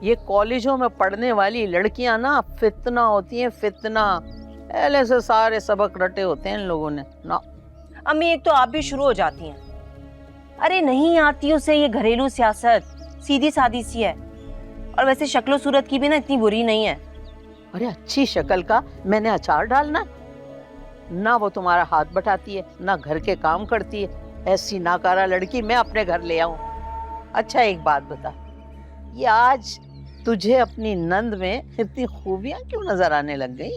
ये कॉलेजों में पढ़ने वाली लड़कियां ना फितना होती हैं, फितना। पहले से सारे सबक रटे होते हैं इन लोगों ने ना। अम्मी एक तो आप भी शुरू हो जाती हैं। अरे नहीं आती उसे ये घरेलू सियासत, सीधी सादी सी है। और वैसे शक्लो सूरत की भी ना इतनी बुरी नहीं है। अरे अच्छी शक्ल का मैंने अचार डालना ना, वो तुम्हारा हाथ बटाती है ना घर के काम करती है। ऐसी नाकारा लड़की मैं अपने घर ले आऊं? अच्छा एक बात बता, ये आज तुझे अपनी नंद में इतनी खूबियां क्यों नजर आने लग गई?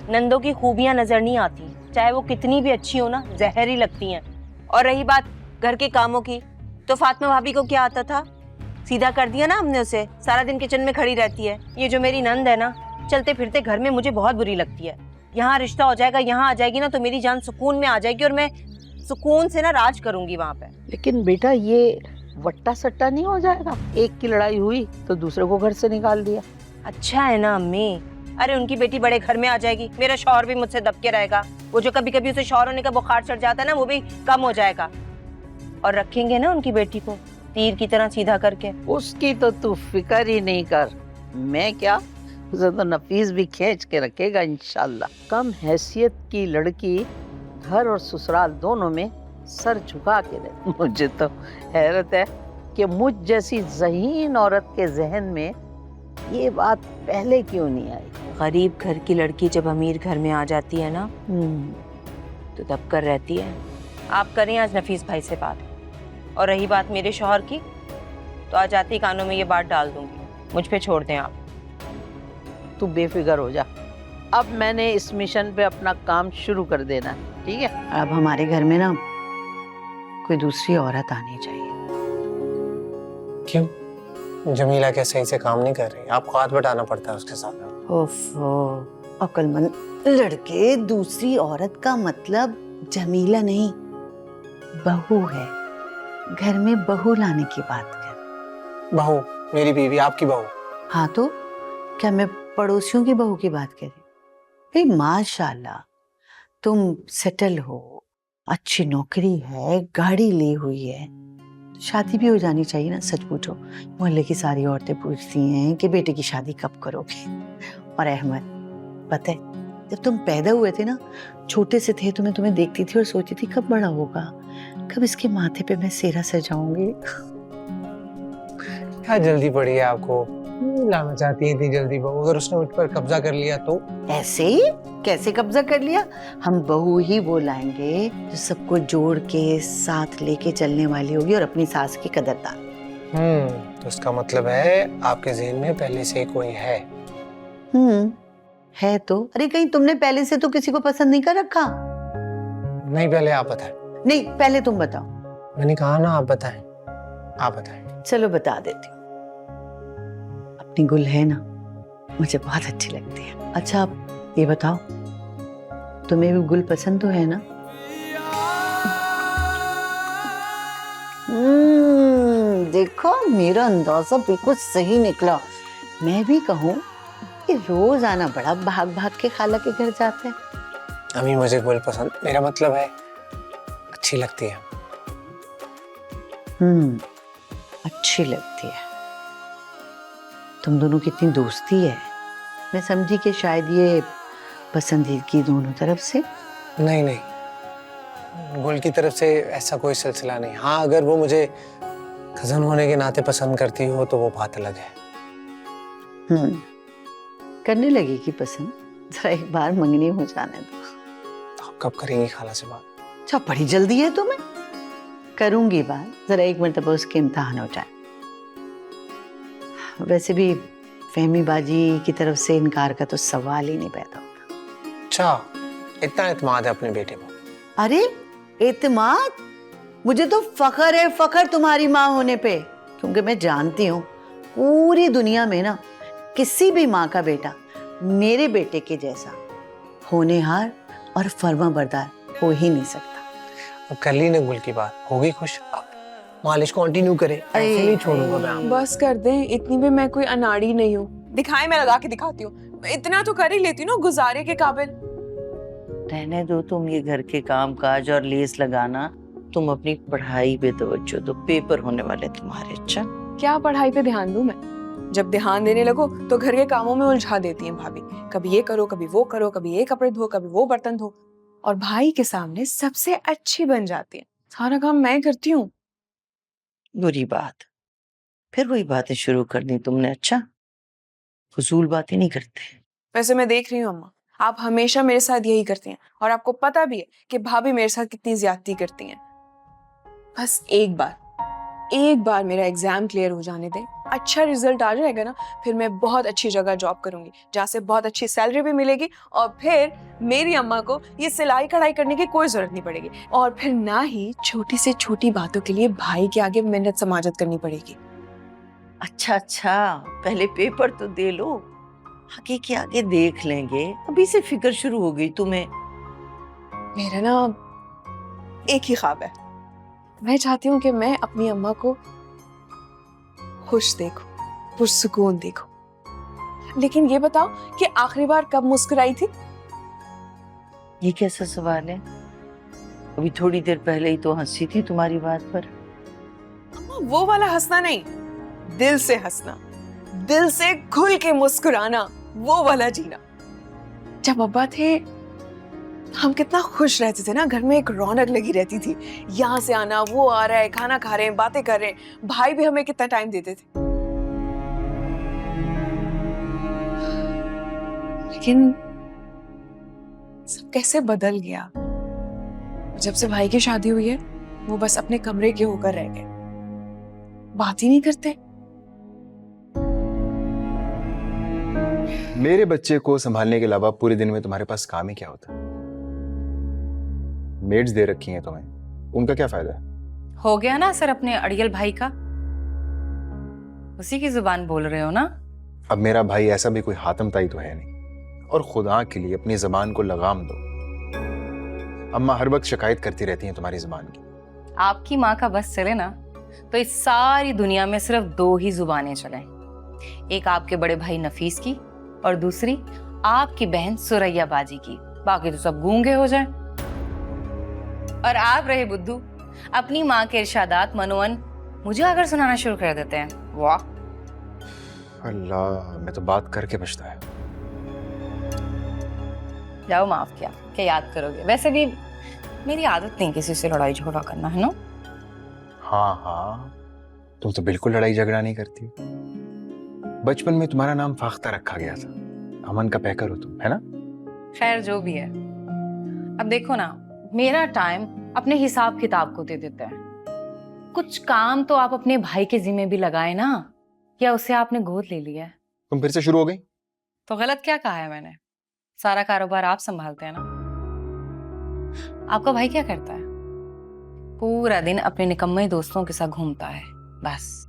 नंदों की खूबियां नजर नहीं आती, चाहे वो कितनी भी अच्छी हो ना, जहर ही लगती हैं। और रही बात घर के कामों की, तो फातिमा भाभी को क्या आता था? सीधा कर दिया ना हमने उसे, सारा दिन किचन में खड़ी रहती है। ये जो मेरी नंद है ना, चलते फिरते घर में मुझे बहुत बुरी लगती है। यहाँ रिश्ता हो जाएगा, यहाँ आ जाएगी ना तो मेरी जान सुकून में आ जाएगी और मैं सुकून से ना राज करूंगी वहाँ पे। लेकिन बेटा ये वट्टा सट्टा नहीं हो जाएगा? एक की लड़ाई हुई तो दूसरे को घर से निकाल दिया। अच्छा है ना अम्मी, अरे उनकी बेटी बड़े घर में आ जाएगी, मेरा शौहर भी मुझसे दबके रहेगा। वो जो कभी कभी उसे शौहर होने का बुखार चढ़ जाता है ना, वो भी कम हो जाएगा। और रखेंगे ना उनकी बेटी को तीर की तरह सीधा करके। उसकी तो तू फिक्र ही नहीं कर। मैं क्या, उसे तो नफीस भी खींच के रखेगा इंशाल्लाह। कम हैसियत की लड़की घर और ससुराल दोनों में सर झुका के रहे। मुझे तो हैरत है कि मुझ जैसी ज़हीन औरत के जहन में ये बात पहले क्यों नहीं आई। गरीब घर की लड़की जब अमीर घर में आ जाती है ना तो दबकर रहती है। आप करें आज नफीस भाई से बात। और रही बात मेरे शौहर की, तो आज आती कानों में ये बात डाल दूंगी, मुझ पे छोड़ दें आप। तू बेफिक्र हो जा, अब मैंने इस मिशन पे अपना काम शुरू कर देना, ठीक है? अब हमारे घर में ना कोई दूसरी औरत आनी चाहिए। क्यों? जमीला क्या सही से काम नहीं कर रही? आपको हाथ बटाना पड़ता है उसके साथ। ओफो, अक्लमंद लड़के, दूसरी औरत का मतलब जमीला नहीं, बहू है। घर में बहू लाने की बात कर। बहू? मेरी बीवी आपकी बहू? हाँ तो क्या मैं पड़ोसियों की बहू की बात कर रही? भाई माशाल्लाह तुम सेटल हो, अच्छी नौकरी है, गाड़ी ली हुई है, शादी भी हो जानी चाहिए ना। सच पूछो, मोहल्ले की सारी औरतें पूछती हैं कि बेटे की शादी कब करोगे। और अहमद, पता है जब तुम पैदा हुए थे ना, छोटे से थे तो मैं तुम्हें देखती थी और सोचती थी कब बड़ा होगा, कब इसके माथे पे मैं सेहरा सजाऊंगी। क्या जल्दी पड़ी है आपको? लाना चाहती है इतनी जल्दी बहू? अगर उसने मुझ पर कब्जा कर लिया तो? ऐसे ही कैसे कब्जा कर लिया? हम बहू ही वो लाएंगे जो सबको जोड़ के साथ लेके चलने वाली होगी और अपनी सास की कदरदान। तो इसका मतलब है आपके ज़हन में पहले से कोई है? है तो। अरे कहीं तुमने पहले से तो किसी को पसंद नहीं कर रखा? नहीं, पहले आप बताएं। नहीं, पहले तुम बताओ। मैंने कहा ना आप बताएं, आप बताएं। चलो बता देती हूँ। अपनी गुल है ना, मुझे बहुत अच्छी लगती है। अच्छा आप ये बताओ, तुम्हें भी गुल पसंद तो है ना? देखो मेरा अंदाजा बिल्कुल सही निकला। मैं भी कहूँ कि रोज आना बड़ा भाग भाग के खाला के घर जाते हैं। अम्मी मुझे गुल पसंद, मेरा मतलब है अच्छी लगती है। अच्छी लगती है। तुम दोनों की इतनी दोस्ती है, मैं समझी कि शायद ये पसंदीदगी दोनों तरफ से। नहीं नहीं, गुल की तरफ से ऐसा कोई सिलसिला नहीं। हाँ, अगर वो मुझे कजन होने के नाते पसंद करती हो तो वो बात अलग है। करने लगेगी पसंद, जरा एक बार मंगनी हो जाने दो। आप कब करेंगी खाला से बात? अच्छा बड़ी जल्दी है तुम्हें? करूंगी बात, जरा एक मरतबा उसके इम्तिहान हो जाए। वैसे भी फहमी बाजी की तरफ से इनकार का तो सवाल ही नहीं पैदा होता। अच्छा, इतना एतमाद है अपने बेटे पर? अरे एतमाद? मुझे तो फख्र है, फख्र तुम्हारी माँ होने पे। क्योंकि मैं जानती हूँ पूरी दुनिया में ना किसी भी माँ का बेटा मेरे बेटे के जैसा होनेहार और फर्माबरदार हो ही नहीं सकता। अब कर ली ना गुल की बात, होगी खुश। अब मालिश कंटिन्यू करे, ऐसे नहीं छोड़ूंगा मैं आपको। बस कर दें, इतनी भी मैं कोई अनाड़ी नहीं हूँ। दिखाए, मैं लगा के दिखाती हूँ। इतना तो कर ही लेती हूँ ना गुजारे के काबिल। रहने दो तुम ये घर के काम काज और लेस लगाना, तुम अपनी पढ़ाई पे तवज्जो दो, पेपर होने वाले तुम्हारे। अच्छा क्या पढ़ाई पे ध्यान दूं मैं? जब ध्यान देने लगो तो घर के कामों में उलझा देती हैं भाभी। कभी ये करो, कभी वो करो, कभी ये कपड़े धो, कभी वो बर्तन धो, और भाई के सामने सबसे अच्छी बन जाती है। सारा काम मैं करती हूँ। बुरी बात, फिर वही बातें शुरू कर दी तुमने। अच्छा, फजूल बातें नहीं करते। वैसे मैं देख रही हूँ अम्मा, आप हमेशा मेरे साथ यही करती हैं, और आपको पता भी है कि भाभी मेरे साथ कितनी ज्यादती करती हैं। बस एक बार मेरा एग्जाम क्लियर हो जाने दें, अच्छा रिजल्ट आ जाएगा ना, फिर मैं बहुत अच्छी जगह जॉब करूंगी, जहाँ से बहुत अच्छी सैलरी भी मिलेगी, और फिर मेरी अम्मा को ये सिलाई कढ़ाई करने की कोई जरूरत नहीं पड़ेगी, और फिर ना ही छोटी से छोटी बातों के लिए भाई के आगे मिन्नत समाजत करनी पड़ेगी। अच्छा अच्छा, पहले पेपर तो दे लो, आगे के आगे देख लेंगे। अभी से फिक्र शुरू हो गई तुम्हें। मेरा ना एक ही ख्वाब है, मैं चाहती हूँ कि मैं अपनी अम्मा को खुश देखूं, पुरसुकून देखूं। लेकिन ये बताओ कि आखिरी बार कब मुस्कुराई थी? ये कैसा सवाल है? अभी थोड़ी देर पहले ही तो हंसी थी तुम्हारी बात पर। अम्मा, वो वाला हंसना नहीं, दिल से हंसना, दिल से खुल के मुस्कुराना, वो वाला जीना। जब अब्बा थे हम कितना खुश रहते थे ना, घर में एक रौनक लगी रहती थी। यहाँ से आना, वो आ रहा है, खाना खा रहे हैं, बातें कर रहे हैं, भाई भी हमें कितना टाइम देते थे। लेकिन सब कैसे बदल गया। जब से भाई की शादी हुई है, वो बस अपने कमरे के होकर रह गए, बात ही नहीं करते। मेरे बच्चे को संभालने के अलावा पूरे दिन में तुम्हारे पास काम ही क्या होता? मेड्स दे रखी हैं तुम्हें, उनका क्या फायदा है? हो गया ना असर अपने अड़ियल भाई का, उसी की जुबान बोल रहे हो ना। अब मेरा भाई ऐसा भी कोई हातम ताई तो है नहीं, और खुदा के लिए अपनी जबान को लगाम दो। अम्मा हर वक्त शिकायत करती रहती हैं तुम्हारी जबान की। आपकी माँ का बस चले ना तो इस सारी दुनिया में सिर्फ 2 ही जुबानें चलें, एक आपके बड़े भाई नफीस की और दूसरी आपकी बहन सुरैया बाजी की, बाकी तो सब गूंगे हो जाएं। और आप रहे बुद्धू, अपनी माँ के इरशादात मनोवन मुझे अगर सुनाना शुरू कर देते हैं। वाह अल्लाह, मैं तो बात करके पछताया। जाओ, माफ किया, क्या याद करोगे। वैसे भी मेरी आदत नहीं किसी से लड़ाई झगड़ा करना, है ना। हाँ हाँ, तुम तो बिल्कुल लड़ाई झगड़ा नहीं करती। बचपन में तुम्हारा नाम फाख्ता रखा गया था, अमन का पैकर हो तुम, है ना। खैर जो भी है, अब देखो ना, मेरा टाइम अपने हिसाब किताब को दे देता है। कुछ काम तो आप अपने भाई के जिम्मे भी लगाए ना, या उसे आपने गोद ले लिया है। तुम फिर से शुरू हो गई। तो गलत क्या कहा है मैंने? सारा कारोबार आप संभालते हैं ना। आपका भाई क्या करता है? पूरा दिन अपने निकम्मे दोस्तों के साथ घूमता है, बस।